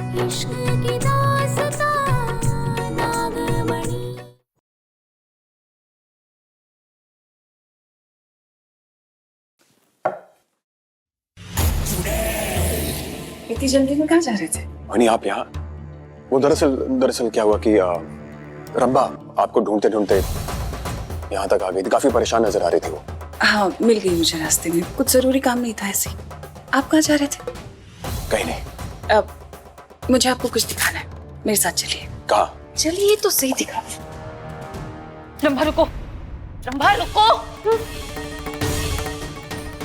इश्क की दास्तां नागमणि। इतनी जल्दी में कहाँ जा रहे थे? मोहिनी आप यहाँ? वो दरअसल क्या हुआ कि रंबा आपको ढूंढते ढूंढते यहाँ तक आ गई थी। काफी परेशान नजर आ रही थी वो। हाँ, मिल गई मुझे रास्ते में। कुछ जरूरी काम नहीं था ऐसे। आप कहाँ जा रहे थे? कहीं नहीं। अब मुझे आपको कुछ दिखाना है, मेरे साथ चलिए। कहाँ? चलिए तो सही दिखा। रंभा रुको, रंभा रुको।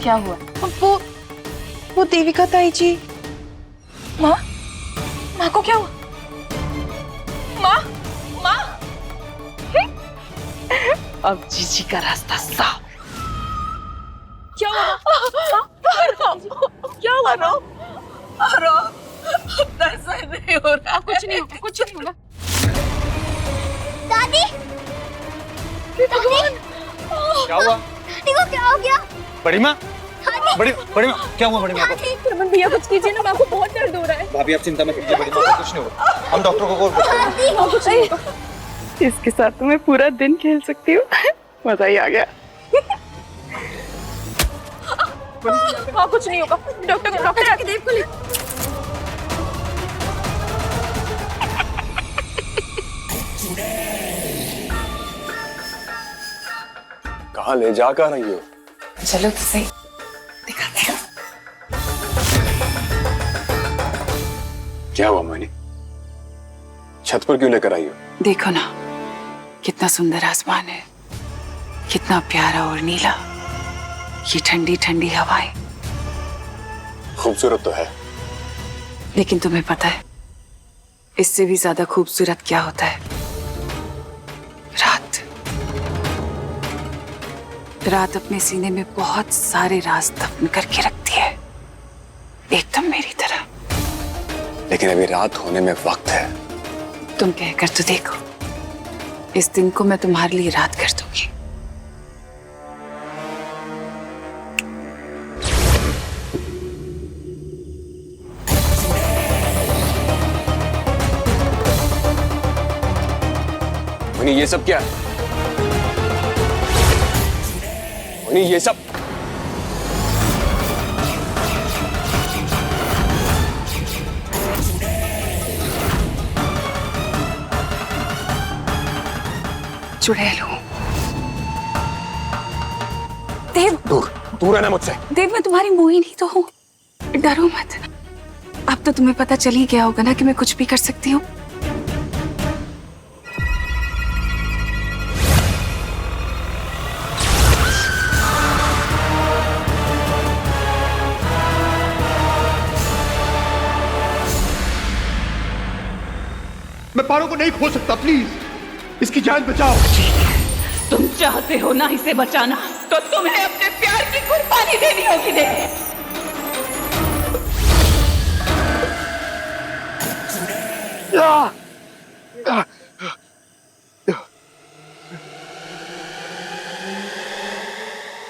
क्या हुआ? वो देविका ताई जी। माँ, माँ को क्या हुआ? माँ, माँ। अब जीजी का रास्ता साफ। क्या हुआ? क्या हुआ? अरो, दर्द नहीं हो रहा। कुछ नहीं हो रहा। दादी, भगवान, क्या हुआ? देखो क्या हो गया। बड़ी माँ, बड़ी माँ, क्या हुआ बड़ी माँ को? रमन भैया कुछ कीजिए ना, माँ को बहुत दर्द हो रहा है। भाभी आप चिंता मत कीजिए, बड़ी माँ को कुछ नहीं होगा। हम डॉक्टर को कॉल करते हैं। कुछ नहीं होगा। इसके साथ तो मैं पूरा दिन खेल सकती हूँ। मजा ही आ गया। हाँ कुछ नहीं होगा। डॉक्टर आके देव को ले। कहाँ ले जा कर रही हो? चलो तो सही दिखाते हैं। क्या हुआ मोहिनी? छत पर क्यों लेकर आई हो? देखो ना, कितना सुंदर आसमान है, कितना प्यारा और नीला, ये ठंडी ठंडी हवाएं। खूबसूरत तो है, लेकिन तुम्हें पता है इससे भी ज्यादा खूबसूरत क्या होता है? रात। रात अपने सीने में बहुत सारे राज दफन करके रखती है, एकदम मेरी तरह। लेकिन अभी रात होने में वक्त है। तुम कहकर तो देखो, इस दिन को मैं तुम्हारे लिए रात कर दूंगी। मोहिनी ये सब क्या है? मोहिनी ये सब चुड़ैल हूं। देव, दूर रहना मुझसे। देव मैं तुम्हारी मोहिनी तो हूँ, डरो मत। अब तो तुम्हें पता चल ही गया होगा ना कि मैं कुछ भी कर सकती हूँ। मैं पारो को नहीं खो सकता, प्लीज इसकी जान बचाओ। तुम चाहते हो ना इसे बचाना, तो तुम्हें अपने प्यार की कुर्बानी देनी होगी। देख,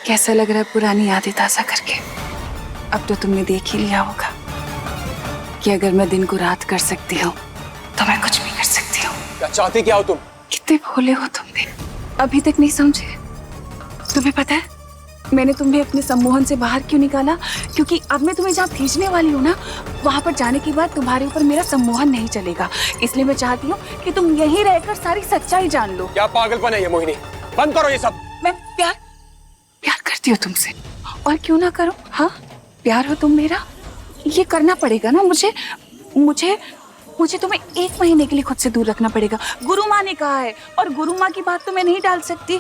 कैसा लग रहा है पुरानी यादें ताजा करके? अब तो तुमने देख ही लिया होगा कि अगर मैं दिन को रात कर सकती हूँ तो मैं कुछ भी कर सकती हूँ। क्या चाहती क्या हो तुम? कितने भोले हो तुमने, अभी तक नहीं समझे? तुम्हें पता है मैंने तुम्हें अपने सम्मोहन से बाहर क्यों निकाला? क्योंकि अब मैं तुम्हें जहाँ भेजने वाली हूँ ना, वहां पर जाने के बाद तुम्हारे ऊपर मेरा सम्मोहन नहीं चलेगा। इसलिए मैं चाहती हूँ कि तुम यहीं रहकर सारी सच्चाई जान लो। क्या पागलपन है ये मोहिनी? बंद करो ये सब। मैं प्यार करती हूँ तुमसे, और क्यों ना करो? हाँ, प्यार हो तुम मेरा, ये करना पड़ेगा ना मुझे। मुझे तुम्हें 1 महीने के लिए खुद से दूर रखना पड़ेगा। गुरु माँ ने कहा है, और गुरु माँ की बात तो मैं नहीं टाल सकती।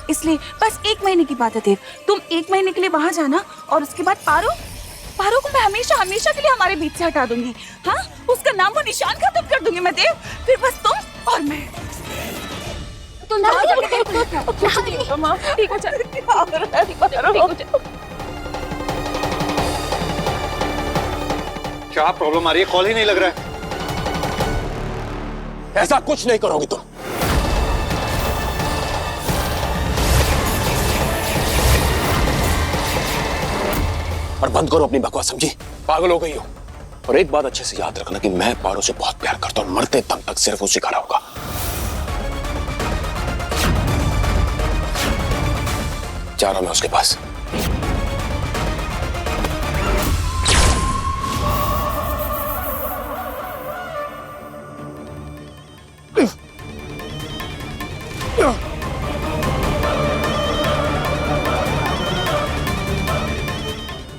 इसलिए बस 1 महीने की बात है देव। तुम 1 महीने के लिए वहां जाना, और उसके बाद पारो को मैं हमेशा के लिए हमारे बीच से हटा दूंगी। हाँ, उसका नाम वो निशान खत्म कर दूंगी मैं देव। फिर बस तुम और मैं। तुम ठीक हो जा। क्या प्रॉब्लम आ रही है? कॉल ही नहीं लग रहा है। ऐसा कुछ नहीं करोगी तुम। और बंद करो अपनी बकवास, समझी? पागल हो गई हो। और एक बात अच्छे से याद रखना कि मैं पारो से बहुत प्यार करता हूँ, मरते दम तक सिर्फ उसी का रहूंगा। जा रहा हूं मैं उसके पास।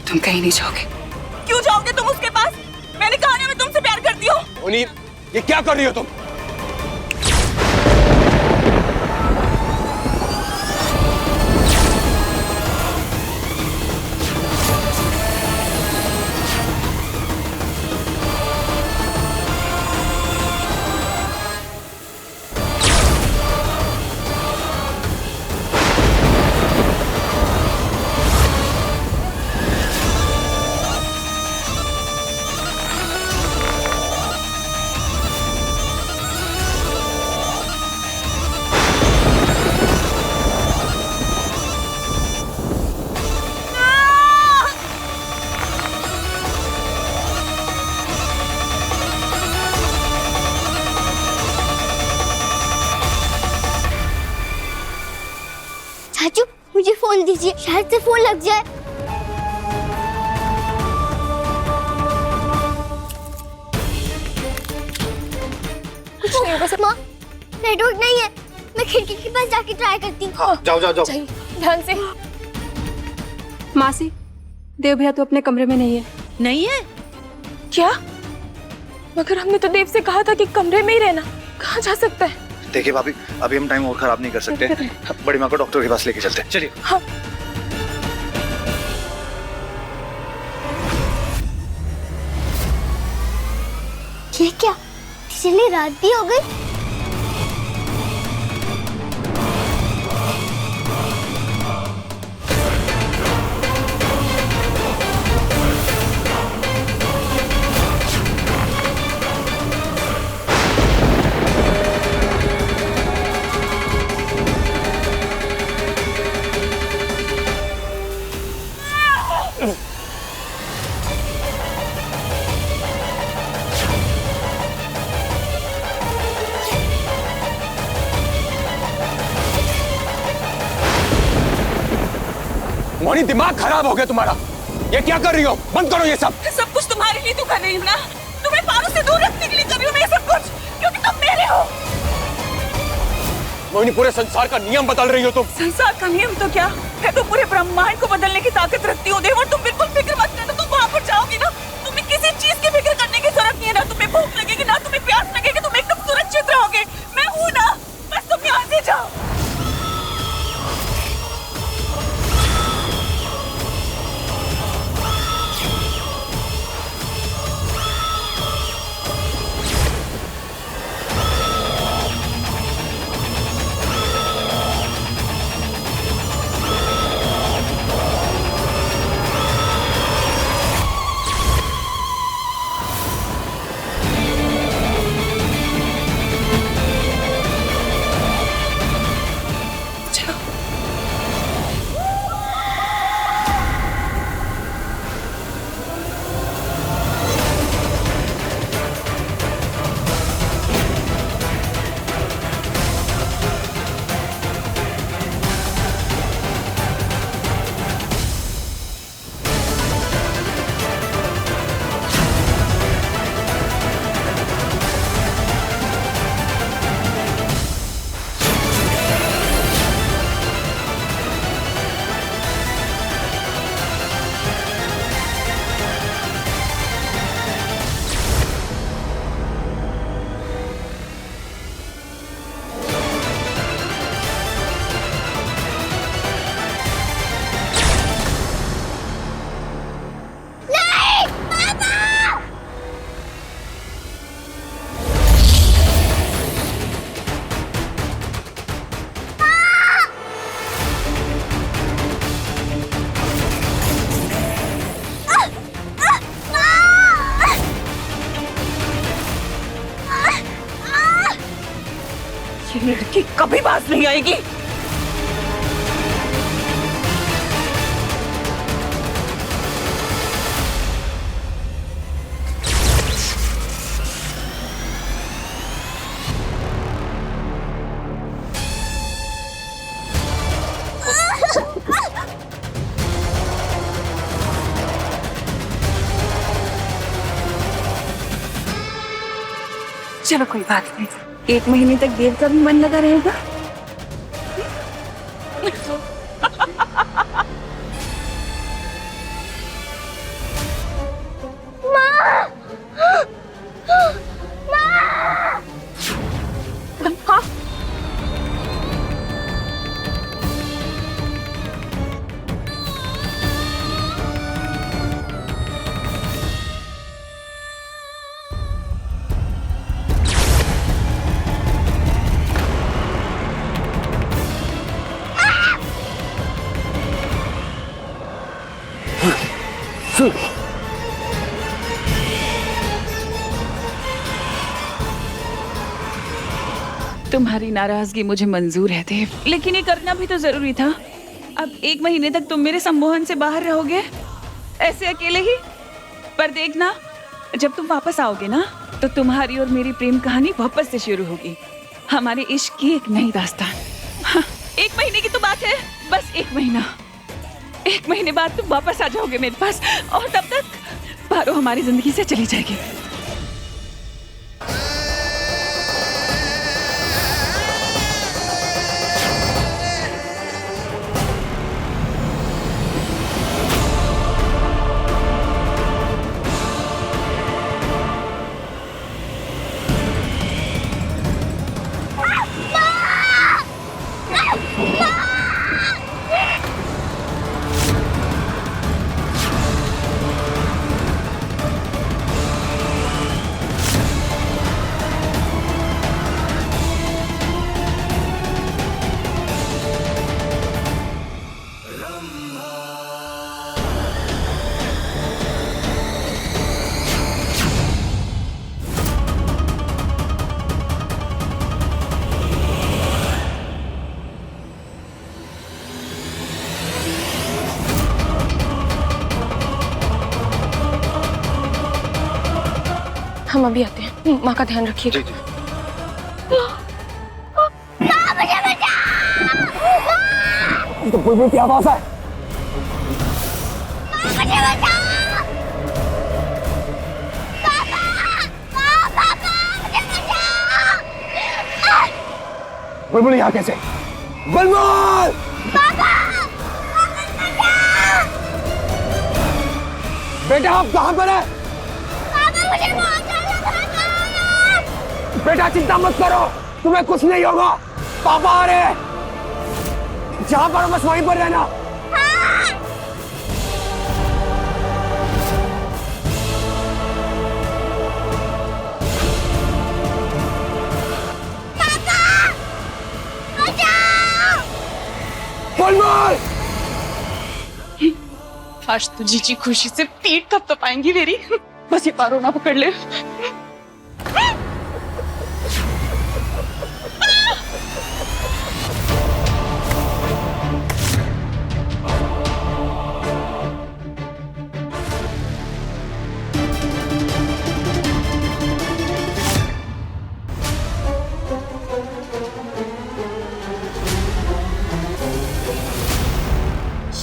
तुम कहीं नहीं जाओगे। क्यों जाओगे तुम उसके पास? मैंने कहा ना मैं तुमसे प्यार करती हूँ। मोनी, ये क्या कर रही हो तुम? चाचू मुझे फोन दीजिए, शायद से फोन लग जाए। कुछ नहीं होगा सर। माँ नेटवर्क नहीं है, मैं खिड़की के पास जाके ट्राई करती हूँ। हाँ, जाओ जाओ जाओ। ध्यान से। मासी, देव भैया तो अपने कमरे में नहीं है। नहीं है? क्या? मगर हमने तो देव से कहा था कि कमरे में ही रहना। कहाँ जा सकता है? देखिए भाभी, अभी हम टाइम और खराब नहीं कर सकते। बड़ी माँ को डॉक्टर के पास लेके चलते हैं। चलिए। हाँ। ये क्या, इसलिए रात भी हो गई? मोनी, दिमाग खराब हो गया तुम्हारा। ये क्या कर रही हो? बंद करो ये सब। सब कुछ तुम्हारे लिए तो कर रही हूँ ना। तुम्हें पारो से दूर रखने के लिए कर रही हूँ मैं ये सब कुछ, क्योंकि तुम मेरे हो। मोनी, पूरे संसार का नियम बदल रही हो तुम। संसार का नियम तो क्या, मैं तो पूरे ब्रह्मांड को बदलने की ताकत रखती हूँ देव। और तुम बिल्कुल फिक्र मत करना, तुम वहाँ पर जाओगी ना, तुम्हें किसी चीज की फिक्र करने की जरूरत नहीं है। ना तुम्हें भूख लगेगी, ना तुम्हें प्यास लगेगी, तुम एकदम सुरक्षित रहोगे। मैं हूँ ना, बस तुम यहाँ से जाओ। ये लड़की कभी बाज नहीं आएगी। चलो कोई बात नहीं, 1 महीने तक देव का भी मन लगा रहेगा। हाँ तुम्हारी नाराजगी मुझे मंजूर है देव, लेकिन ये करना भी तो जरूरी था। अब 1 महीने तक तुम मेरे सम्मोहन से बाहर रहोगे ऐसे अकेले ही। पर देखना, जब तुम वापस आओगे ना तो तुम्हारी और मेरी प्रेम कहानी वापस से शुरू होगी, हमारे इश्क की एक नई दास्तान। हाँ, 1 महीने की तो बात है, बस 1 महीना। 1 महीने बाद तुम वापस आ जाओगे मेरे पास, और तब तक पारो हमारी जिंदगी से चली जाएगी। हम अभी आते हैं, माँ का ध्यान रखिए। जी जी। तो बुलबुल की आवाज है। बुलबुल यहाँ कैसे? बुलबुल! बेटा आप कहाँ पर है? बेटा चिंता मत करो, तुम्हें कुछ नहीं होगा। पापा आ रहे हैं, जहाँ पर हो बस वहीं पर रहना। बुलबुल! आज तो जीजी खुशी से पीठ थपथपाएंगी मेरी। बस ये पारो ना पकड़ ले।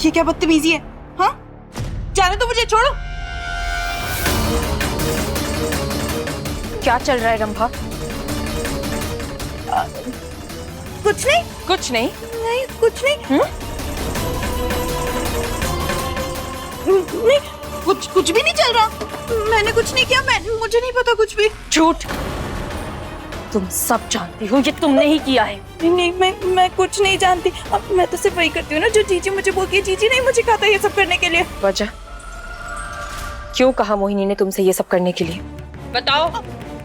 ये क्या बदतमीजी है? हाँ, जाने तो मुझे, छोड़ो। क्या चल रहा है रंभा? कुछ नहीं, कुछ नहीं। नहीं कुछ नहीं। नहीं, कुछ भी नहीं चल रहा। मैंने कुछ नहीं किया, मुझे नहीं पता कुछ भी। झूठ, तुम सब जानती हो, ये तुमने ही किया है। नहीं, मैं कुछ नहीं जानती। अब मैं तो सिर्फ वही करती हूँ ना जो जीजी मुझे बोलती है। जीजी नहीं मुझे कहा था ये सब करने के लिए। वजह क्यों कहा मोहिनी ने तुमसे ये सब करने के लिए? बताओ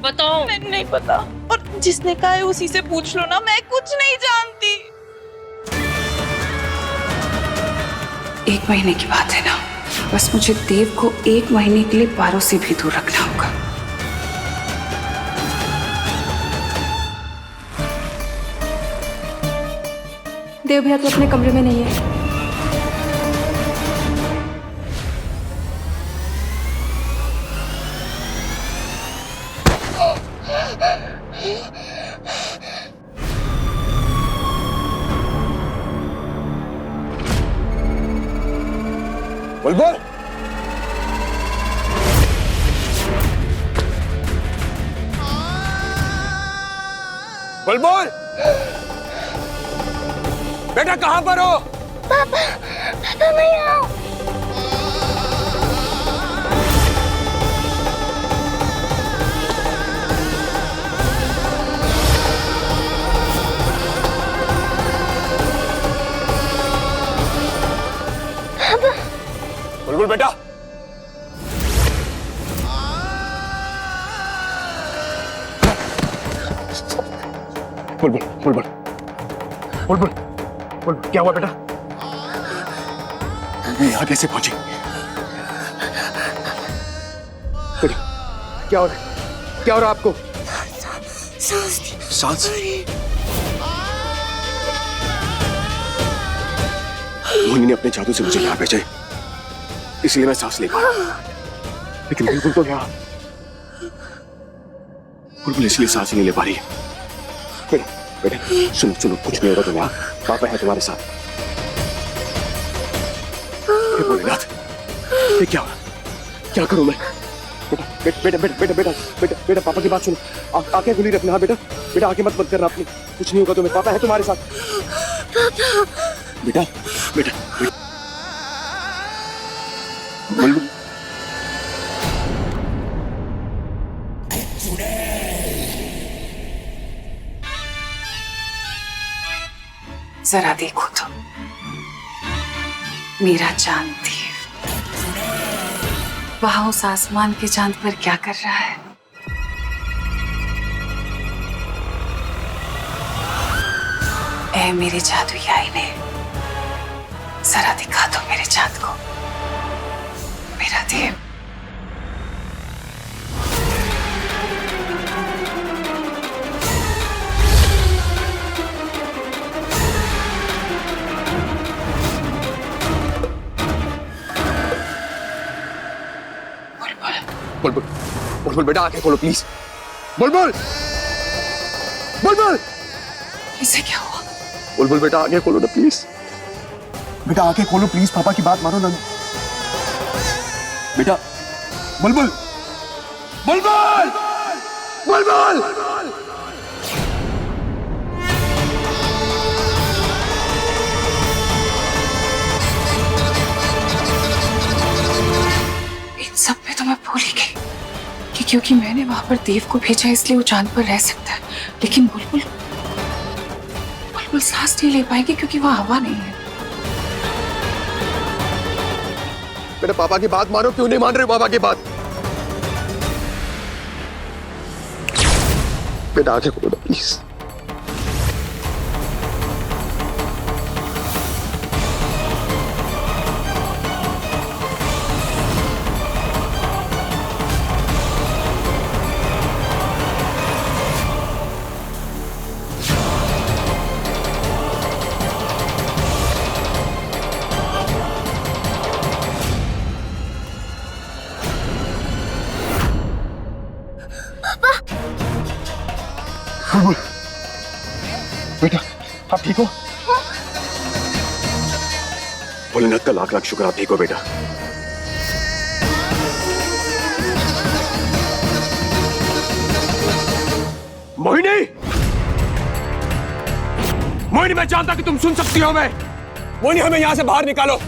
बताओ। नहीं पता, और जिसने कहा है उसी से पूछ लो ना। मैं कुछ नहीं जानती। 1 महीने की बात है ना, बस मुझे देव को 1 महीने के लिए पारो से भी दूर रखना होगा। देव भैया तो अपने कमरे में नहीं है। बुलबुल! बुलबुल बेटा कहां पर हो? पापा मैं यहाँ हूँ। बुलबुल बेटा बुलबुल बुलबुल बुलबुल बुलबुल क्या हुआ बेटा? ये यहाँ कैसे पहुंची? बेटा क्या हो रहा है? क्या हो रहा है आपको? सांस मोहिनी ने अपने जादू से मुझे यहाँ भेजा, इसलिए मैं सांस ले पाया, लेकिन बुलबुल तो यहाँ बुलबुल इसलिए सांस नहीं ले पा रही है। बेटा बेटा सुनो सुनो, कुछ नहीं होगा तुम्हें, पापा है तुम्हारे साथ। हे भोलेनाथ, ये क्या क्या करूं मैं? बेटा बेटा बेटा बेटा बेटा बेटा बेटा पापा की बात सुनो, आंखें खुली रखना। हाँ बेटा बेटा आंखें मत बंद करना अपनी, कुछ नहीं होगा तुम्हें, पापा है तुम्हारे साथ। बेटा बेटा बुलबुल जरा देखो तो, मेरा चांद देव वहां उस आसमान के चांद पर क्या कर रहा है? ऐ मेरे जादुई आईने, जरा दिखा दो मेरे चांद को, मेरा देव। बुलबुल बुलबुल बेटा आंखें खोलो प्लीज। बुलबुल बुलबुल इसे क्या हुआ? बुलबुल बेटा आंखें खोलो ना प्लीज, बेटा आंखें खोलो प्लीज, पापा की बात मानो ना बेटा। बुलबुल बुलबुल बुलबुल इन सब पे तो मैं भूल ही गई कि क्योंकि मैंने वहां पर देव को भेजा इसलिए वो चांद पर रह सकता है, लेकिन बुलबुल बुलबुल सांस नहीं ले पाएगी क्योंकि वहां हवा नहीं है। बेटा पापा की बात मानो, क्यों नहीं मान रहे पापा की बात? बेटा आंखें खोलो ना प्लीज। बुलबुल बेटा आप ठीक हो? भोलेनाथ का लाख लाख शुक्र आप ठीक हो बेटा। मोहिनी मोहिनी मैं जानता कि तुम सुन सकती हो। मैं मोहिनी हमें यहां से बाहर निकालो।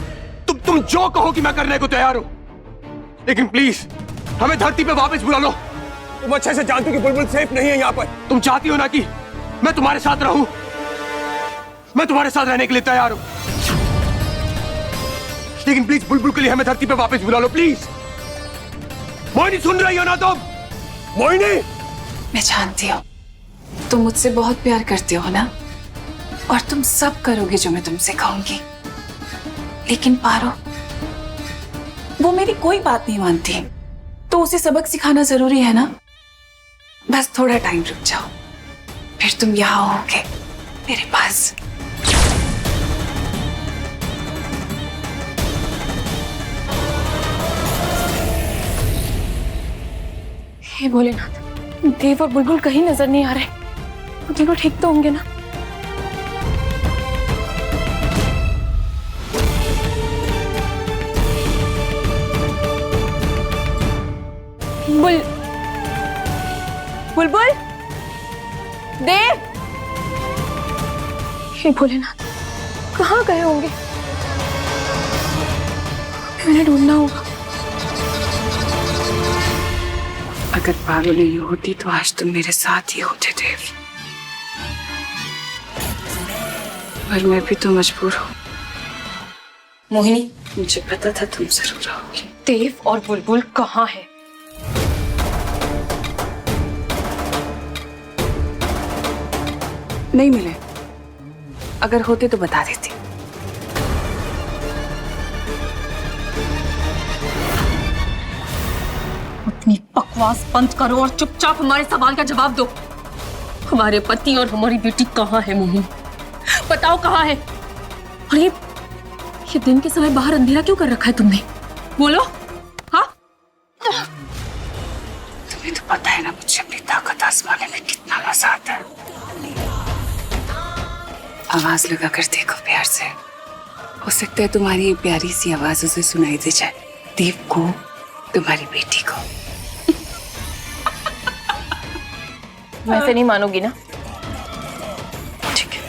तुम जो कहो कि मैं करने को तैयार हूं, लेकिन प्लीज हमें धरती पे वापस बुला लो। तुम अच्छे से जानती हो कि बुलबुल सेफ नहीं है यहाँ पर। तुम चाहती हो ना कि मैं तुम्हारे साथ रहूं? मैं तुम्हारे साथ रहने के लिए तैयार हूं, लेकिन प्लीज बुलबुल के लिए हमें धरती पे वापस बुला लो प्लीज। मोहिनी सुन रही हो ना तुम? मोहिनी मैं जानती हूँ तुम मुझसे बहुत प्यार करते हो ना, और तुम सब करोगे जो मैं तुमसे कहूंगी, लेकिन पारो वो मेरी कोई बात नहीं मानती, तो उसे सबक सिखाना जरूरी है ना। बस थोड़ा टाइम रुक जाओ, फिर तुम यहाँ होगे मेरे पास। हे भोलेनाथ, देव और बुलबुल कहीं नजर नहीं आ रहे, वो तीनों ठीक तो होंगे ना? बुलबुल, देव, हे भोलेनाथ, कहाँ गए होंगे? मैंने ढूंढना होगा। अगर पारो नहीं होती तो आज तुम मेरे साथ ही होते देव, पर मैं भी तो मजबूर हूँ। मोहिनी, मुझे पता था तुम जरूर आओगी। देव और बुलबुल कहाँ है? नहीं मिले, अगर होते तो बता देती। अपनी बकवास बंद करो और चुपचाप हमारे सवाल का जवाब दो। हमारे पति और हमारी बेटी कहाँ है मोहिनी? बताओ कहाँ है? और ये दिन के समय बाहर अंधेरा क्यों कर रखा है तुमने? बोलो। हाँ, तुम्हें तो पता है ना मुझे अपनी ताकत आजमाने में कितना मजा आता है। आवाज लगा कर देखो प्यार से, हो सकता है तुम्हारी ये प्यारी सी आवाज उसे सुनाई दे जाए, देव को, तुम्हारी बेटी को। मैं से नहीं मानोगी ना? ठीक है।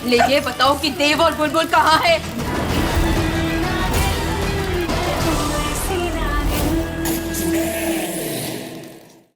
ले ये बताओ कि देव और बुलबुल कहाँ है?